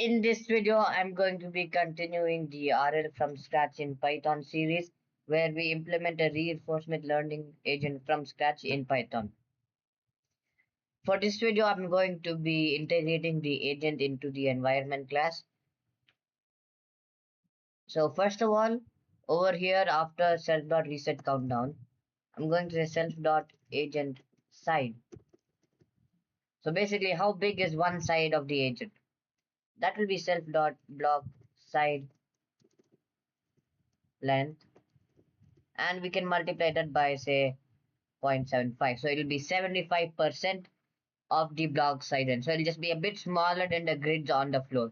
In this video, I'm going to be continuing the RL from scratch in Python series where we implement a reinforcement learning agent from scratch in Python. For this video, I'm going to be integrating the agent into the environment class. So first of all, over here after self.reset countdown, I'm going to say self.agent side. So basically, how big is one side of the agent? That will be self.block side length, and we can multiply that by say 0.75. So it'll be 75% of the block side end. So it'll just be a bit smaller than the grids on the floor.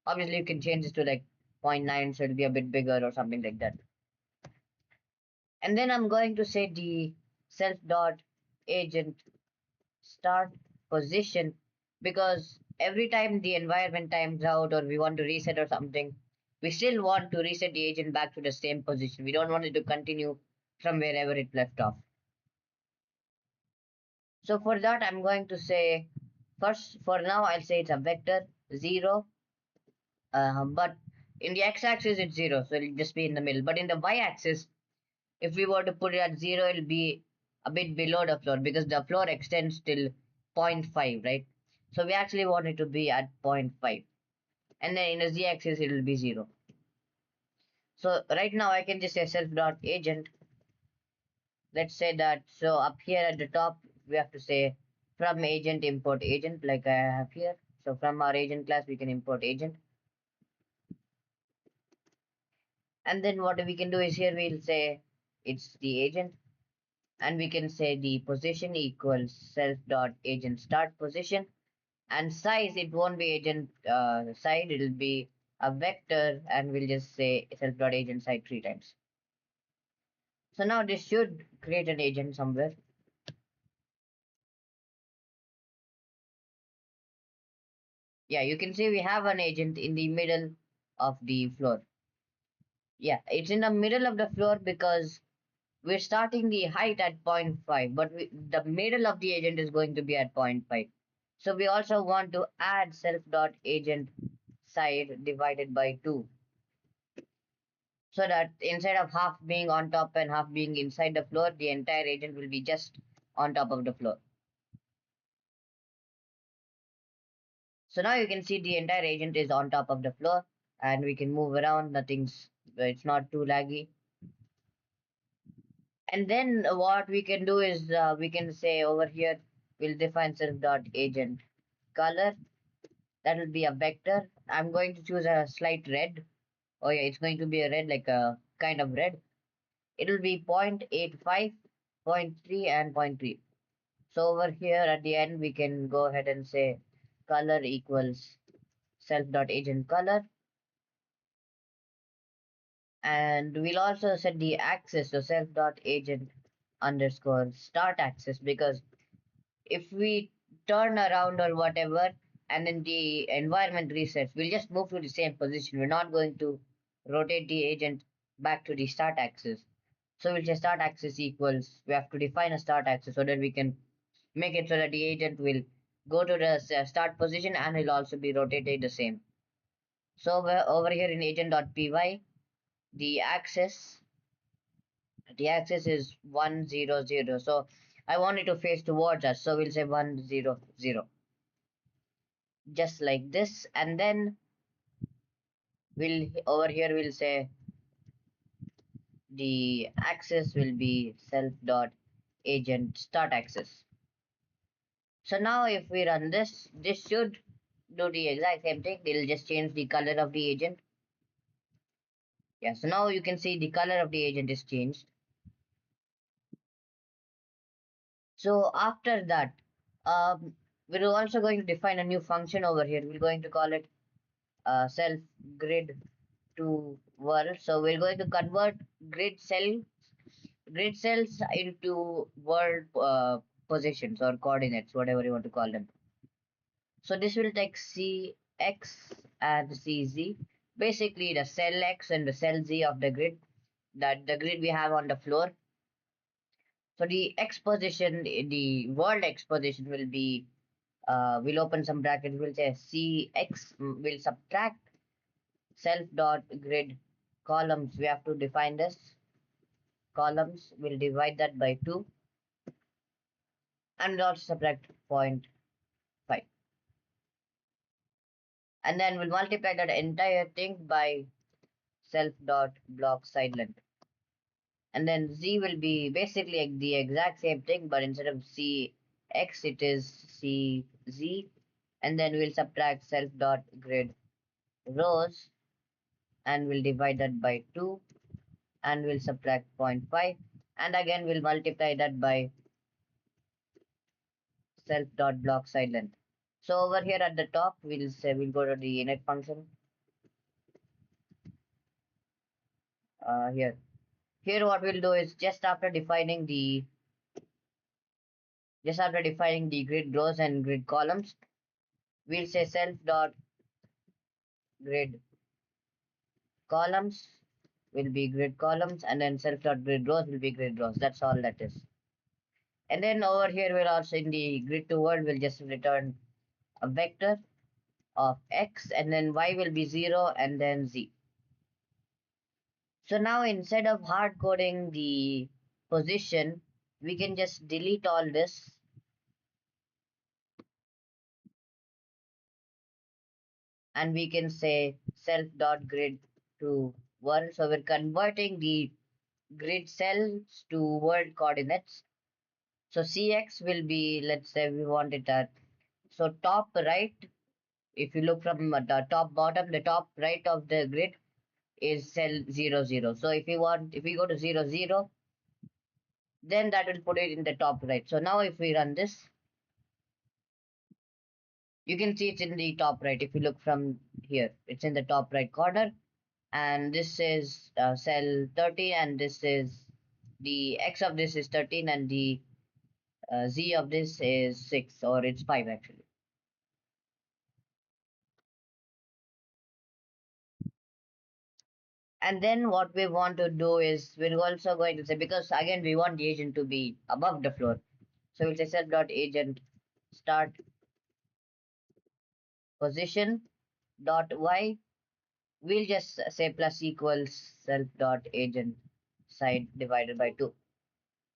Obviously, you can change this to like 0.9, so it'll be a bit bigger or something like that. And then I'm going to say the self dot agent start position, because every time the environment times out or we want to reset or something, we still want to reset the agent back to the same position. We don't want it to continue from wherever it left off. So for that, I'm going to say first, for now, I'll say it's a vector 0, but in the x-axis it's 0, so it'll just be in the middle. But in the y-axis, if we were to put it at 0, it'll be a bit below the floor because the floor extends till 0.5, right? So we actually want it to be at 0.5. And then in the z-axis, it will be 0. So right now, I can just say self.agent. Let's say that, so up here at the top, we have to say from agent import agent like I have here. So from our agent class, we can import agent. And then what we can do is here we'll say it's the agent, and we can say the position equals self dot agent start position, and size, it won't be agent side, it'll be a vector, and we'll just say self dot agent side 3 times. So now this should create an agent somewhere. Yeah, you can see we have an agent in the middle of the floor. Yeah, it's in the middle of the floor because we're starting the height at 0.5, but the middle of the agent is going to be at 0.5. So we also want to add self.agent side divided by 2. So that instead of half being on top and half being inside the floor, the entire agent will be just on top of the floor. So now you can see the entire agent is on top of the floor, and we can move around. It's not too laggy. And then what we can do is we can say over here, we'll define self.agent color. That will be a vector. I'm going to choose a slight red. Oh yeah, it's going to be a red, like a kind of red. It will be 0.85, 0.3, and 0.3. So over here at the end, we can go ahead and say color equals self.agent color. And we'll also set the axis, so self.agent underscore start axis, because if we turn around or whatever and then the environment resets, we'll just move to the same position. We're not going to rotate the agent back to the start axis. So we'll say start axis equals, we have to define a start axis so that we can make it so that the agent will go to the start position and will also be rotated the same. So over here in agent.py, the axis is 1 0 0. So I want it to face towards us, so we'll say 1 0 0, just like this. And then we'll over here we'll say the axis will be self dot agent start axis. So now if we run this, this should do the exact same thing. It'll just change the color of the agent. Yeah, so now you can see the color of the agent is changed. So after that, we're also going to define a new function over here. We're going to call it self grid to world. So we're going to convert grid cells into world positions or coordinates, whatever you want to call them. So this will take CX and CZ, basically the cell X and the cell Z of the grid, that the grid we have on the floor. So the X position, the world X position will be we'll open some brackets. We'll say cx will subtract self dot grid columns. We have to define this columns. We'll divide that by 2 and we'll also subtract zero point 0.5. And then we'll multiply that entire thing by self dot block side length. And then z will be basically the exact same thing, but instead of cx, it is cz. And then we'll subtract self dot grid rows and we'll divide that by 2 and we'll subtract zero point 0.5 and again we'll multiply that by self dot block side length. So over here at the top, we'll say we'll go to the init function. Here. Here what we'll do is just after defining the grid rows and grid columns, we'll say self dot grid columns will be grid columns and then self dot grid rows will be grid rows. That's all that is. And then over here we'll also in the grid to world we'll just return a vector of x and then y will be 0 and then z. So now instead of hard coding the position, we can just delete all this and we can say self dot grid to world. So we're converting the grid cells to world coordinates. So cx will be, let's say we want it at, so top right, if you look from the top bottom, the top right of the grid is cell 0 0. So if we go to 0 0, then that will put it in the top right. So now if we run this, you can see it's in the top right. If you look from here, it's in the top right corner. And this is cell 13 and this is the x of this is 13 and the z of this is 6 or it's 5 actually. And then what we want to do is we're also going to say, because again we want the agent to be above the floor. So we'll say self dot agent start position dot y. We'll just say plus equals self dot agent side divided by 2.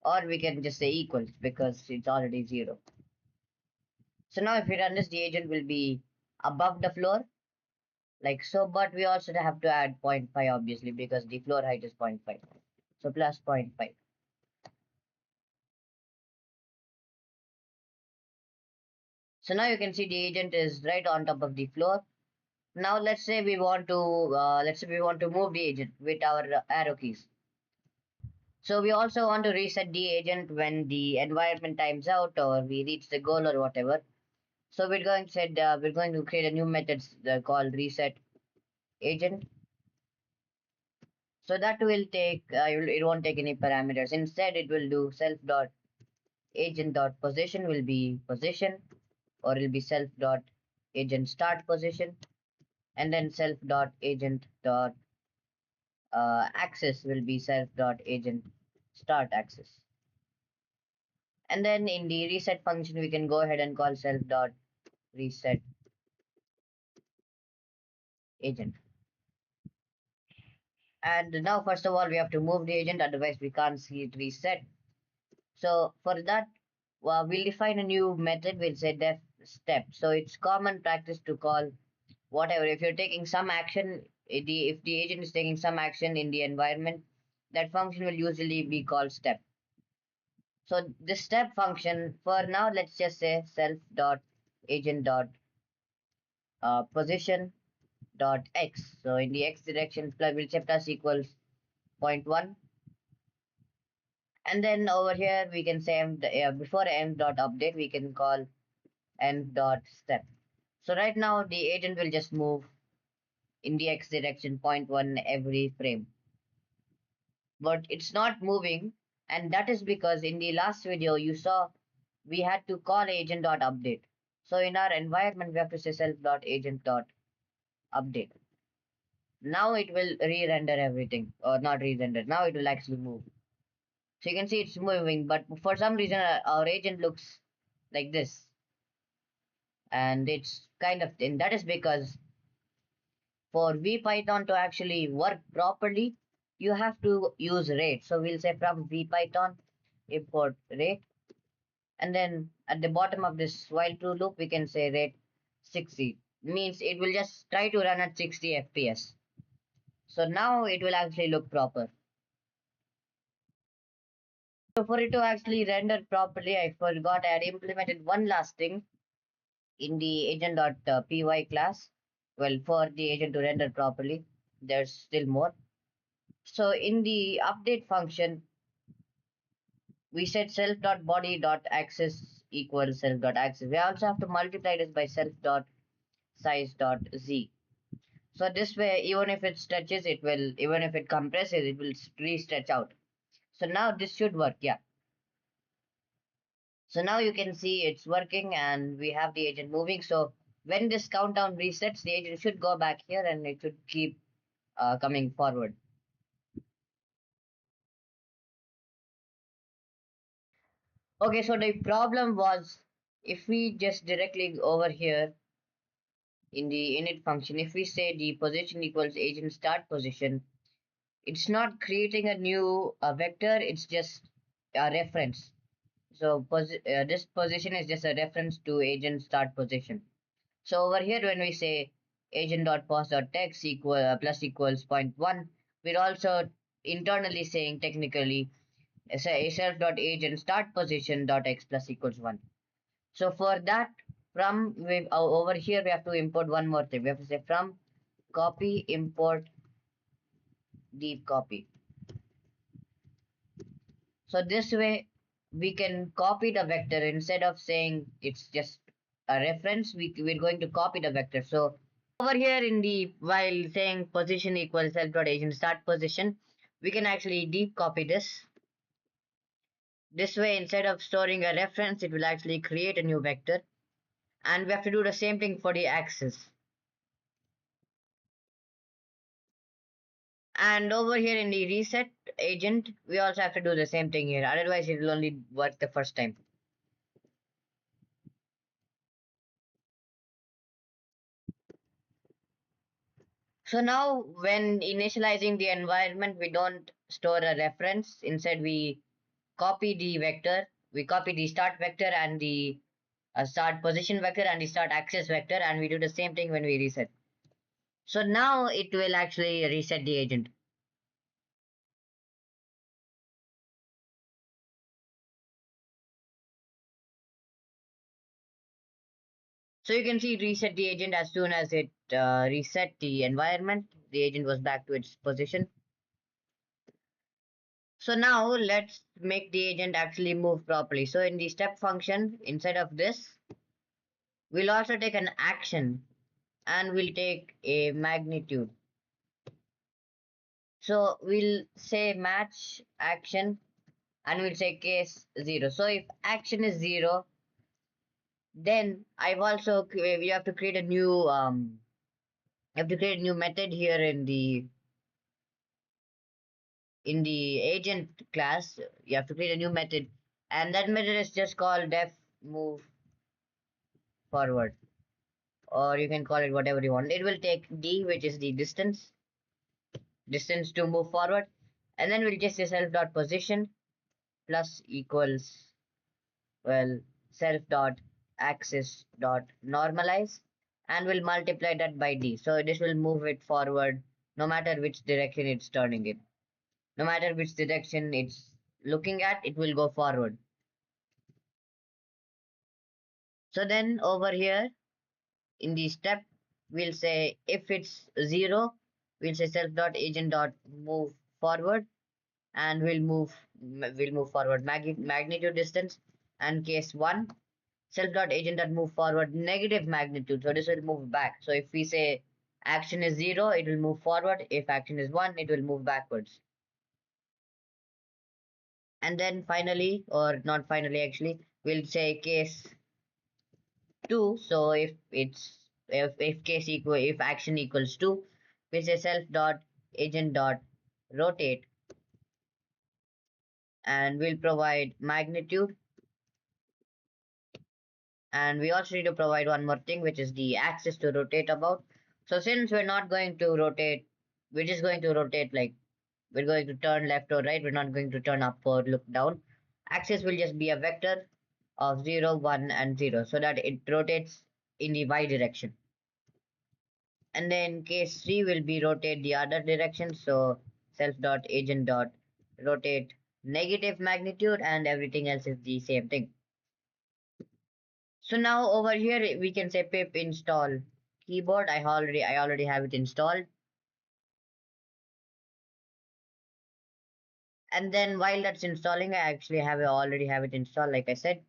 Or we can just say equals because it's already 0. So now if we run this, the agent will be above the floor like so, but we also have to add zero point 0.5 obviously because the floor height is 0.5. So plus 0.5. So now you can see the agent is right on top of the floor. Now let's say we want to move the agent with our arrow keys. So we also want to reset the agent when the environment times out or we reach the goal or whatever. So we're going to create a new method called reset agent. So that will take it won't take any parameters. Instead, it will do self dot agent dot position will be position, or it will be self dot agent start position, and then self dot agent dot axis will be self dot agent start axis. And then in the reset function, we can go ahead and call self dot reset agent. And now, first of all, we have to move the agent, otherwise we can't see it reset. So for that, we'll define a new method. We'll say def step. So it's common practice to call whatever. If you're taking some action, if the agent is taking some action in the environment, that function will usually be called step. So this step function, for now, let's just say self dot agent dot position dot x. So in the x direction, we'll say plus equals 0.1. And then over here, we can say before m dot update, we can call m dot step. So right now, the agent will just move in the x direction 0.1 every frame. But it's not moving, and that is because in the last video, you saw we had to call agent dot update. So in our environment, we have to say self dot agent dot update. Now it will re-render everything, or not re-render. Now it will actually move. So you can see it's moving, but for some reason our agent looks like this. and it's kind of thin. That is because for VPython to actually work properly, you have to use rate. So we'll say from VPython import rate, and then at the bottom of this while true loop, we can say rate 60. Means it will just try to run at 60 FPS. So now it will actually look proper. So for it to actually render properly, I forgot I had implemented one last thing in the agent.py class. Well, for the agent to render properly, there's still more. So in the update function, we set self.body.access equals self.access. We also have to multiply this by self.size.z. So this way, even if it stretches, it will, even if it compresses, it will re-stretch out. So now this should work, yeah. So now you can see it's working and we have the agent moving. So when this countdown resets, the agent should go back here and it should keep coming forward. Okay, so the problem was if we just directly over here in the init function, if we say the position equals agent start position, it's not creating a new vector, it's just a reference. So this position is just a reference to agent start position. So over here, when we say agent.pos.text equal plus equals 0.1, we're also internally saying technically say self.agent start position dot x plus equals 1. So for that, from over here, we have to import one more thing. We have to say from copy import deep copy. So this way, we can copy the vector instead of saying it's just a reference. We're going to copy the vector. So over here in the while saying position equals self.agent start position, we can actually deep copy this. This way, instead of storing a reference, it will actually create a new vector. And we have to do the same thing for the axis. And over here in the reset agent, we also have to do the same thing here. Otherwise, it will only work the first time. So now when initializing the environment, we don't store a reference. Instead, we copy the vector. We copy the start vector and the start position vector and the start axis vector, and we do the same thing when we reset. So now it will actually reset the agent. So you can see it reset the agent as soon as it reset the environment. The agent was back to its position. So now let's make the agent actually move properly. So in the step function, inside of this, we'll also take an action and we'll take a magnitude. So we'll say match action and we'll say case 0. So if action is 0, then we have to create a new method here in the agent class. You have to create a new method, and that method is just called def move forward, or you can call it whatever you want. It will take d, which is the distance to move forward, and then we'll just say self dot position plus equals, well, self dot axis dot normalize, and we'll multiply that by d. So this will move it forward no matter which direction it's turning in. No matter which direction it's looking at, it will go forward. So then over here in the step, we'll say if it's 0, we'll say self dot agent dot move forward, and we'll move forward magnitude distance, and case 1 self dot agent dot move forward negative magnitude. So this will move back. So if we say action is 0, it will move forward. If action is 1, it will move backwards. And then finally, or not finally actually, we'll say case 2. So if action equals 2, we say self dot agent dot rotate, and we'll provide magnitude And we also need to provide one more thing, which is the axis to rotate about. So since we're not going to rotate, we're just going to rotate like we're going to turn left or right. We're not going to turn up or look down. Axis will just be a vector of 0, 1, and 0 so that it rotates in the y direction. And then case 3 will be rotate the other direction. So self dot agent dot rotate negative magnitude, and everything else is the same thing. So now over here we can say pip install keyboard. I already have it installed. And then while that's installing, I actually already have it installed, like I said.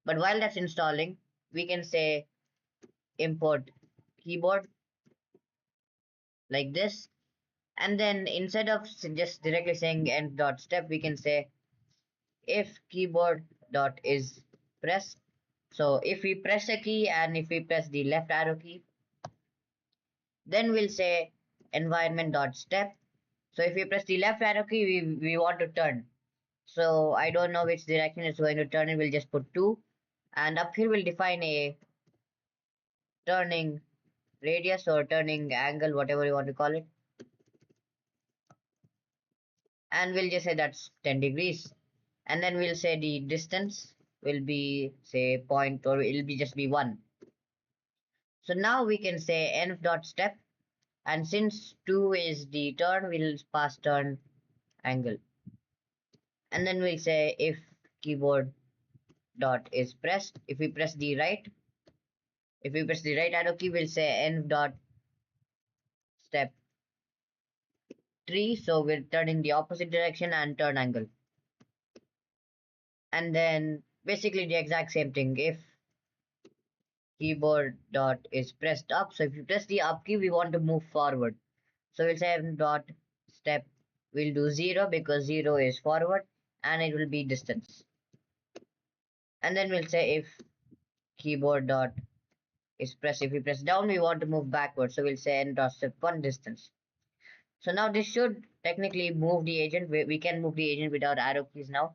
But while that's installing, we can say import keyboard like this. And then instead of just directly saying end dot step, we can say if keyboard dot is press. So if we press a key and if we press the left arrow key, then we'll say environment dot step. So if we press the left arrow key, we want to turn. So I don't know which direction it's going to turn in. We'll just put 2. And up here we'll define a turning radius or turning angle, whatever you want to call it. And we'll just say that's 10 degrees. And then we'll say the distance will be say point, or it'll be just be 1. So now we can say env dot step, and since 2 is the turn, we'll pass turn angle. And then we'll say if keyboard dot is pressed, if we press the right arrow key, we'll say env dot step 3. So we're turning the opposite direction and turn angle. And then basically the exact same thing. If keyboard dot is pressed up, so if you press the up key, we want to move forward. So we'll say env dot step, we'll do 0 because 0 is forward, and it will be distance. And then we'll say if keyboard dot is pressed, if we press down, we want to move backward. So we'll say env dot step 1 distance. So now this should technically move the agent. We can move the agent without arrow keys now.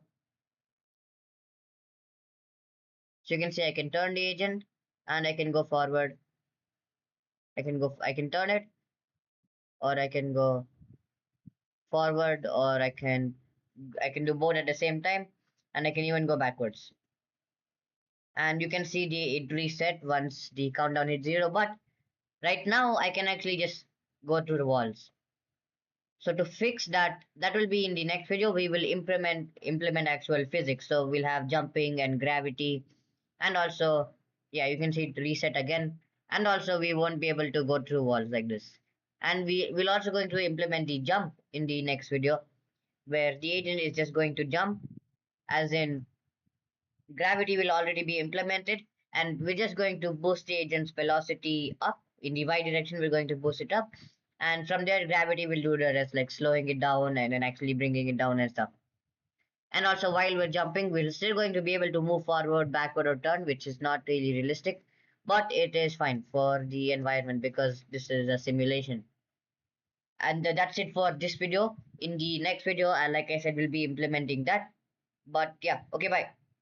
So you can see I can turn the agent and I can go forward. I can turn it, or I can go forward, or I can do both at the same time, and I can even go backwards. And you can see it reset once the countdown hits 0. But right now I can actually just go through the walls. So to fix that, that will be in the next video. We will implement actual physics. So we'll have jumping and gravity, and also, yeah, you can see it reset again. And also we won't be able to go through walls like this. And we will also going to implement the jump in the next video, where the agent is just going to jump, as in gravity will already be implemented, and we're just going to boost the agent's velocity up. In the y direction, we're going to boost it up, and from there gravity will do the rest, like slowing it down and then actually bringing it down and stuff. And also while we're jumping, we're still going to be able to move forward, backward, or turn, which is not really realistic, but it is fine for the environment because this is a simulation. And that's it for this video. In the next video, like I said, we'll be implementing that. But yeah, okay, bye.